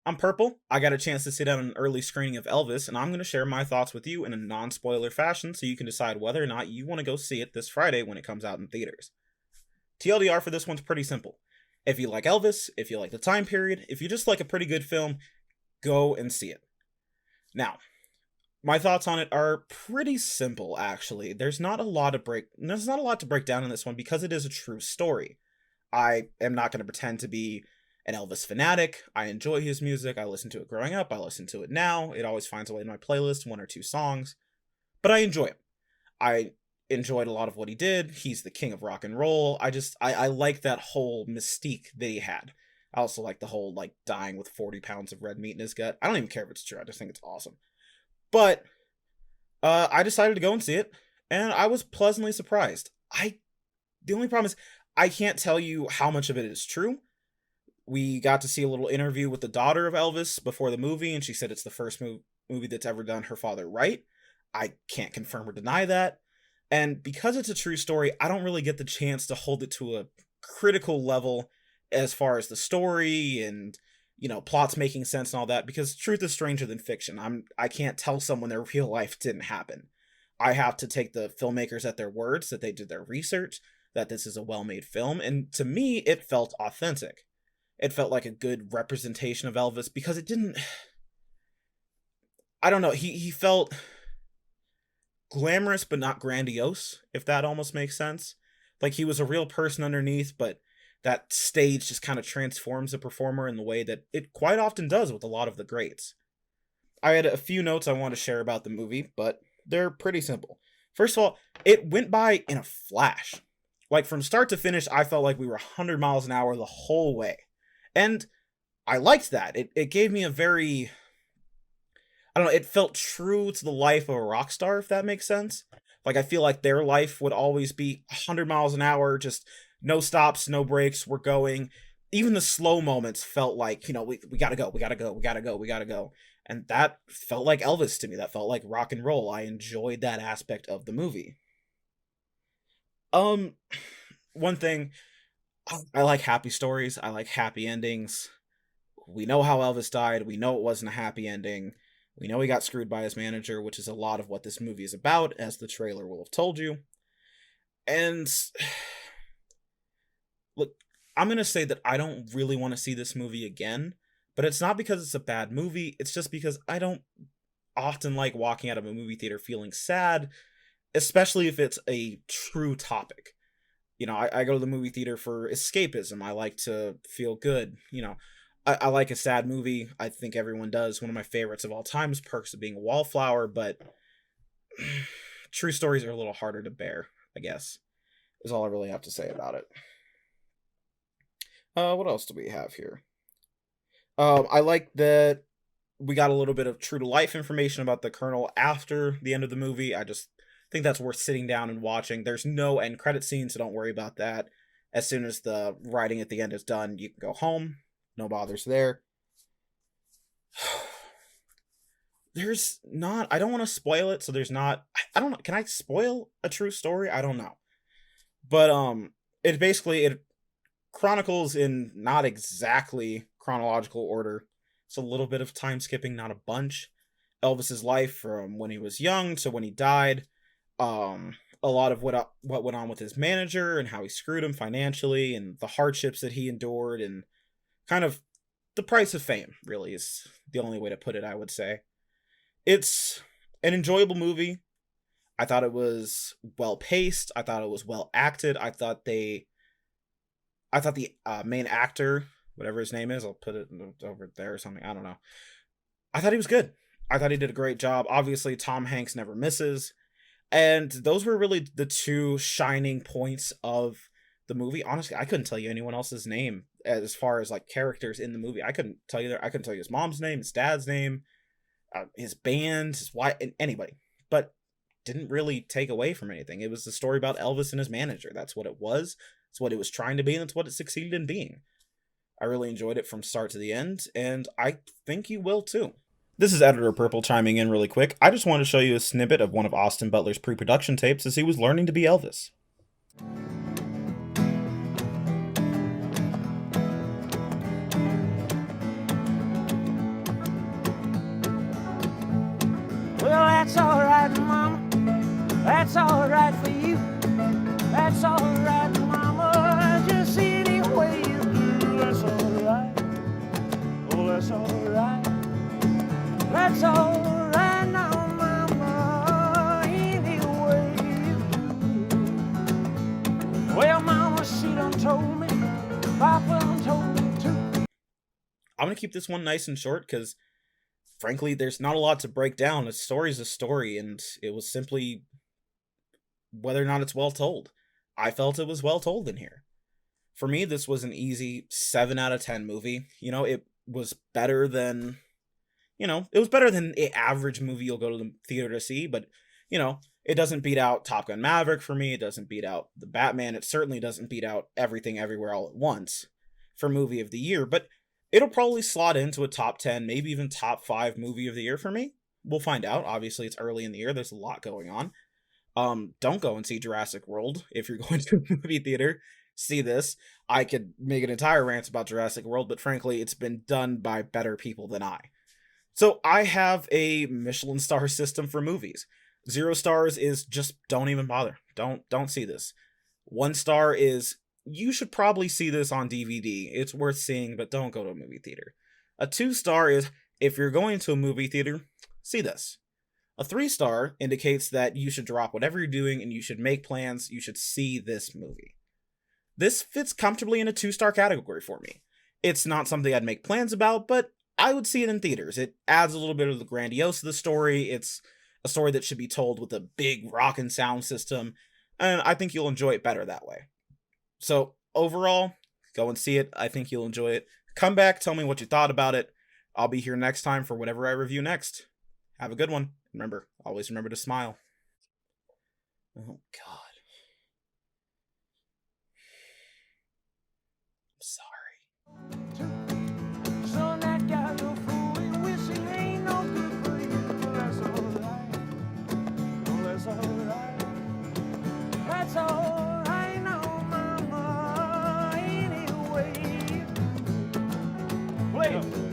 I'm Purple. I got a chance to sit down an early screening of Elvis, and I'm going to share my thoughts with you in a non spoiler fashion so you can decide whether or not you want to go see it this Friday when it comes out in theaters. TLDR for this one's pretty simple. If you like Elvis, if you like the time period, if you just like a pretty good film, go and see it. Now, my thoughts on it are pretty simple actually. There's not a lot to break down in this one because it is a true story. I am not going to pretend to be an Elvis fanatic. I enjoy his music. I listened to it growing up. I listen to it now. It always finds a way in my playlist, one or two songs. But I enjoy him. I enjoyed a lot of what he did. He's the king of rock and roll. I like that whole mystique that he had. I also like the whole like dying with 40 pounds of red meat in his gut. I don't even care if it's true. I just think it's awesome. But I decided to go and see it, and I was pleasantly surprised. The only problem is I can't tell you how much of it is true. We got to see a little interview with the daughter of Elvis before the movie, and she said it's the first movie that's ever done her father right. I can't confirm or deny that. And because it's a true story, I don't really get the chance to hold it to a critical level as far as the story and, plots making sense and all that, because truth is stranger than fiction. I can't tell someone their real life didn't happen. I have to take the filmmakers at their words, that they did their research, that this is a well-made film, and to me, it felt authentic. It felt like a good representation of Elvis because it didn't. I don't know. He felt glamorous but not grandiose, if that almost makes sense. Like he was a real person underneath, but that stage just kind of transforms the performer in the way that it quite often does with a lot of the greats. I had a few notes I want to share about the movie, but they're pretty simple. First of all, it went by in a flash. Like from start to finish, I felt like we were 100 miles an hour the whole way. And I liked that. It gave me a very, I don't know, it felt true to the life of a rock star, if that makes sense. Like I feel like their life would always be 100 miles an hour, just no stops, no breaks, we're going. Even the slow moments felt like, we gotta go, we gotta go, we gotta go, we gotta go. And that felt like Elvis to me. That felt like rock and roll. I enjoyed that aspect of the movie. Um, One thing, I like happy stories. I like happy endings. We know how Elvis died. We know it wasn't a happy ending. We know he got screwed by his manager, which is a lot of what this movie is about, as the trailer will have told you. And look, I'm going to say that I don't really want to see this movie again, but it's not because it's a bad movie. It's just because I don't often like walking out of a movie theater feeling sad, especially if it's a true topic. I go to the movie theater for escapism. I like to feel good. I like a sad movie. I think everyone does. One of my favorites of all time is Perks of Being a Wallflower, but true stories are a little harder to bear, I guess, is all I really have to say about it. What else do we have here? I like that we got a little bit of true to life information about the Colonel after the end of the movie. I just think that's worth sitting down and watching. There's no end credit scene, so don't worry about that. As soon as the writing at the end is done, you can go home. No bothers there. I don't want to spoil it, so there's not, I don't know, can I spoil a true story? I don't know. But, it chronicles in not exactly chronological order. It's a little bit of time skipping, not a bunch. Elvis's life from when he was young to when he died. A lot of what went on with his manager and how he screwed him financially and the hardships that he endured and kind of the price of fame, really, is the only way to put it, I would say. It's an enjoyable movie. I thought it was well paced. I thought it was well acted. I thought the main actor, whatever his name is, I'll put it over there or something. I don't know. I thought he was good. I thought he did a great job. Obviously, Tom Hanks never misses. And those were really the two shining points of the movie. Honestly, I couldn't tell you anyone else's name as far as like characters in the movie. I couldn't tell you his mom's name, his dad's name, his band, his wife, anybody. But didn't really take away from anything. It was the story about Elvis and his manager. That's what it was. It's what it was trying to be, and it's what it succeeded in being. I really enjoyed it from start to the end, and I think you will too. This is Editor Purple chiming in really quick. I just wanted to show you a snippet of one of Austin Butler's pre-production tapes as he was learning to be Elvis. That's alright, mama. That's alright for you. That's alright, mama. Just any way you do. That's alright. Oh, that's alright. That's alright now, mama. Any way you do. Well, mama, she done told me. Papa done told me too. I'm going to keep this one nice and short because, frankly, there's not a lot to break down. A story's a story, and it was simply whether or not it's well told. I felt it was well told in here. For me, this was an easy 7 out of 10 movie. You know, it was better than, it was better than an average movie you'll go to the theater to see, but, it doesn't beat out Top Gun Maverick for me. It doesn't beat out The Batman. It certainly doesn't beat out Everything Everywhere All at Once for movie of the year, but it'll probably slot into a top 10, maybe even top 5 movie of the year for me. We'll find out. Obviously, it's early in the year. There's a lot going on. Don't go and see Jurassic World if you're going to a movie theater. See this. I could make an entire rant about Jurassic World, but frankly, it's been done by better people than I. So I have a Michelin star system for movies. 0 stars is just don't even bother. Don't see this. 1 star is you should probably see this on DVD. It's worth seeing, but don't go to a movie theater. A 2 star is if you're going to a movie theater, see this. A 3 star indicates that you should drop whatever you're doing and you should make plans. You should see this movie. This fits comfortably in a 2 star category for me. It's not something I'd make plans about, but I would see it in theaters. It adds a little bit of the grandiose to the story. It's a story that should be told with a big rockin' sound system, and I think you'll enjoy it better that way. So overall, go and see it. I think you'll enjoy it. Come back, tell me what you thought about it. I'll be here next time for whatever I review next. Have a good one. Remember, always remember to smile. Oh, God. I'm sorry. So that guy you're fooling with, she ain't no good for you. That's alright. Oh, that's alright. That's alright now, mama. Anyway, play.